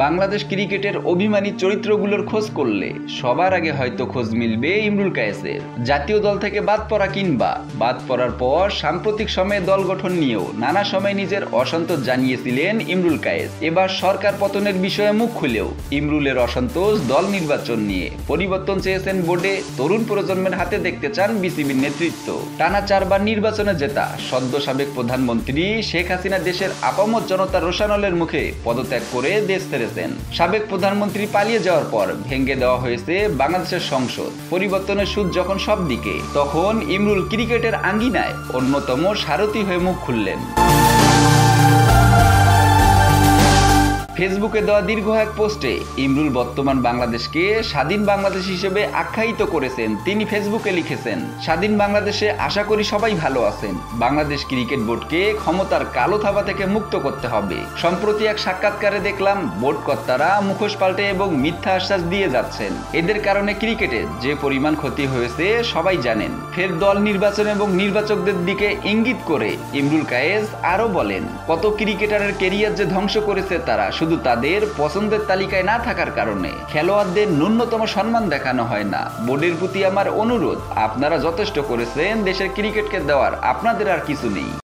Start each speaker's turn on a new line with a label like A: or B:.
A: বাংলাদেশ ক্রিকেটের অভিমানী চরিত্রগুলোর খোঁজ করলে সবার আগে হয়তো খোঁজ মিলবে ইমরুল কায়েসের। জাতীয় দল থেকে বাদ পড়া কিংবা বাদ পড়ার পর সাম্প্রতিক সময়ে দল গঠন নিয়েও নানা সময় নিজের অসন্তোষ জানিয়েছিলেন ইমরুল কায়েস। এবার সরকার পতনের বিষয়ে মুখ খুলেও ইমরুলের অসন্তোষ দল নির্বাচন নিয়ে। পরিবর্তন চেয়েছেন বোর্ডে, তরুণ প্রজন্মের হাতে দেখতে চান বিসিবির নেতৃত্ব। টানা 4 বার নির্বাচনে জেতা সদ্য সাবেক প্রধানমন্ত্রী শেখ হাসিনা দেশের আপামর জনতার রোষানলের মুখে পদত্যাগ করে দেশ ছেড়েছেন। সাবেক প্রধানমন্ত্রী পালিয়ে যাওয়ার পর ভেঙে দেওয়া হয়েছে বাংলাদেশের সংসদ। পরিবর্তনের সুদ যখন সব দিকে, তখন ইমরুল ক্রিকেটের আঙ্গিনায় অন্যতম সারথি হয়ে মুখ খুললেন। ফেসবুকে দেওয়া দীর্ঘ এক পোস্টে ইমরুল বর্তমান বাংলাদেশকে স্বাধীন বাংলাদেশ হিসেবে আখ্যায়িত করেছেন। তিনি ফেসবুকে লিখেছেন, স্বাধীন বাংলাদেশে আশা করি সবাই ভালো আছেন। বাংলাদেশ ক্রিকেট বোর্ডকে ক্ষমতার কালো থাবা থেকে মুক্ত করতে হবে। সম্প্রতি এক সাক্ষাৎকারে দেখলাম বোর্ড কর্তারা মুখোশ পাল্টে এবং মিথ্যা আশ্বাস দিয়ে যাচ্ছেন। এদের কারণে ক্রিকেটের যে পরিমাণ ক্ষতি হয়েছে সবাই জানেন। ফের দল নির্বাচন এবং নির্বাচকদের দিকে ইঙ্গিত করে ইমরুল কায়েস আরও বলেন, কত ক্রিকেটারের কেরিয়ার যে ধ্বংস করেছে তারা শুধু তাদের পছন্দের তালিকায় না থাকার কারণে। খেলোয়াড়দের ন্যূনতম সম্মান দেখানো হয় না। বোর্ডের প্রতি আমার অনুরোধ, আপনারা যথেষ্ট করেছেন, দেশের ক্রিকেটকে দেওয়ার আপনাদের আর কিছু নেই।